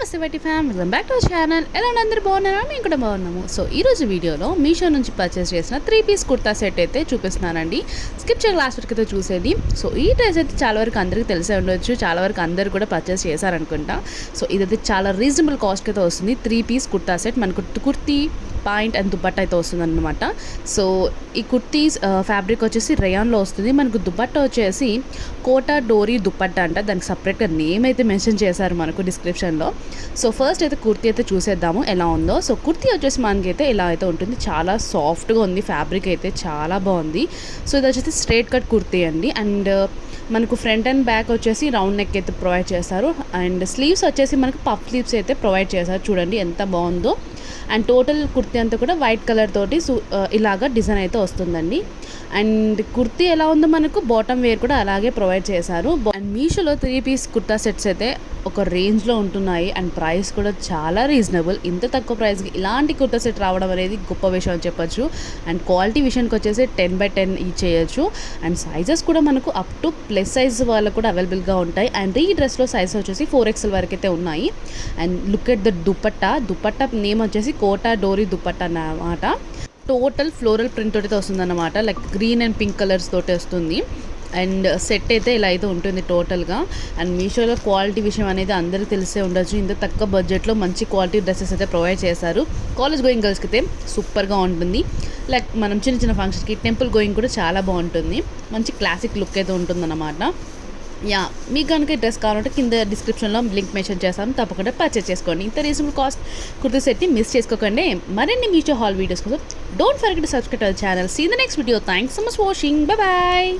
నమస్తే YT fam, welcome back to our channel. ఎలా అందరూ బాగున్నారా? మేము కూడా బాగున్నాము. సో ఈరోజు వీడియోలో మీషో నుంచి పర్చేస్ చేసిన 3 పీస్ కుర్తా సెట్ అయితే చూపిస్తున్నానండి. స్కిప్ చేయక లాస్ట్ వరకు అయితే చూసేది. సో ఈ డ్రెస్ అయితే చాలా వరకు అందరికీ తెలిసే ఉండొచ్చు, చాలా వరకు అందరు కూడా పర్చేస్ చేశారనుకుంటా. సో ఇదైతే చాలా రీజనబుల్ కాస్ట్కి అయితే వస్తుంది. 3 పీస్ కుర్తా సెట్ మనకు కుర్తీ, పాయింట్ అండ్ దుపట్టా అయితే వస్తుంది అనమాట. సో ఈ కుర్తీస్ ఫ్యాబ్రిక్ వచ్చేసి రేయాన్లో వస్తుంది. మనకు దుపట్టా వచ్చేసి కోటా డోరీ దుపట్టా అంట. దానికి సపరేట్గా నేమ్ అయితే మెన్షన్ చేశారు మనకు డిస్క్రిప్షన్లో. సో ఫస్ట్ అయితే కుర్తీ అయితే చూసేద్దాము ఎలా ఉందో. సో కుర్తీ వచ్చేసి మనకైతే ఇలా అయితే ఉంటుంది. చాలా సాఫ్ట్గా ఉంది, ఫ్యాబ్రిక్ అయితే చాలా బాగుంది. సో ఇది వచ్చేసి స్ట్రైట్ కట్ కుర్తీ అండి. అండ్ మనకు ఫ్రంట్ అండ్ బ్యాక్ వచ్చేసి రౌండ్ నెక్ అయితే ప్రొవైడ్ చేస్తారు. అండ్ స్లీవ్స్ వచ్చేసి మనకు పఫ్ స్లీవ్స్ అయితే ప్రొవైడ్ చేస్తారు. చూడండి ఎంత బాగుందో. అండ్ టోటల్ కుర్తీ అంతా కూడా వైట్ కలర్ తోటి ఇలాగా డిజైన్ అయితే వస్తుందండి. అండ్ కుర్తీ ఎలా ఉందో మనకు బాటమ్ వేర్ కూడా అలాగే ప్రొవైడ్ చేశారు. అండ్ మీషోలో 3 పీస్ కుర్తా సెట్స్ అయితే ఒక రేంజ్లో ఉంటున్నాయి. అండ్ ప్రైస్ కూడా చాలా రీజనబుల్. ఇంత తక్కువ ప్రైస్కి ఇలాంటి కుర్తా సెట్ రావడం అనేది గొప్ప విషయం అని చెప్పొచ్చు. అండ్ క్వాలిటీ విషయానికి వచ్చేసి 10/10 ఇచ్చేయచ్చు. అండ్ సైజెస్ కూడా మనకు అప్ టు ప్లస్ సైజ్ వాళ్ళకు కూడా అవైలబుల్గా ఉంటాయి. అండ్ ఈ డ్రెస్లో సైజ్ వచ్చేసి 4XL వరకు అయితే ఉన్నాయి. And look at the dupatta name వచ్చేసి కోటా డోరీ దుపట్టా అన్నమాట. టోటల్ ఫ్లోరల్ ప్రింట్ తోటి వస్తుందన్నమాట. Like green and pink colours తోటి వస్తుంది. అండ్ సెట్ అయితే ఇలా అయితే ఉంటుంది టోటల్గా. అండ్ మీషోలో క్వాలిటీ విషయం అనేది అందరికీ తెలిసే ఉండొచ్చు. ఇంత తక్కువ బడ్జెట్లో మంచి క్వాలిటీ డ్రెస్సెస్ అయితే ప్రొవైడ్ చేశారు. కాలేజ్ గోయింగ్ గర్ల్స్కి అయితే సూపర్గా ఉంటుంది. లైక్ మనం చిన్న చిన్న ఫంక్షన్స్కి, టెంపుల్ గోయింగ్ కూడా చాలా బాగుంటుంది. మంచి క్లాసిక్ లుక్ అయితే ఉంటుందన్నమాట. మీకు కనుక డ్రెస్ కావాలంటే కింద డిస్క్రిప్షన్లో లింక్ మెన్షన్ చేస్తాను, తప్పకుండా పర్చేస్ చేసుకోండి. ఇంత రీజనబుల్ కాస్ట్ కుర్తీ సెట్ని మిస్ చేసుకోకండి. మరిన్ని మీషో హాల్ వీడియోస్ కోసం don't forget to subscribe our channel. See the next video. Thanks so much for watching. Bye bye.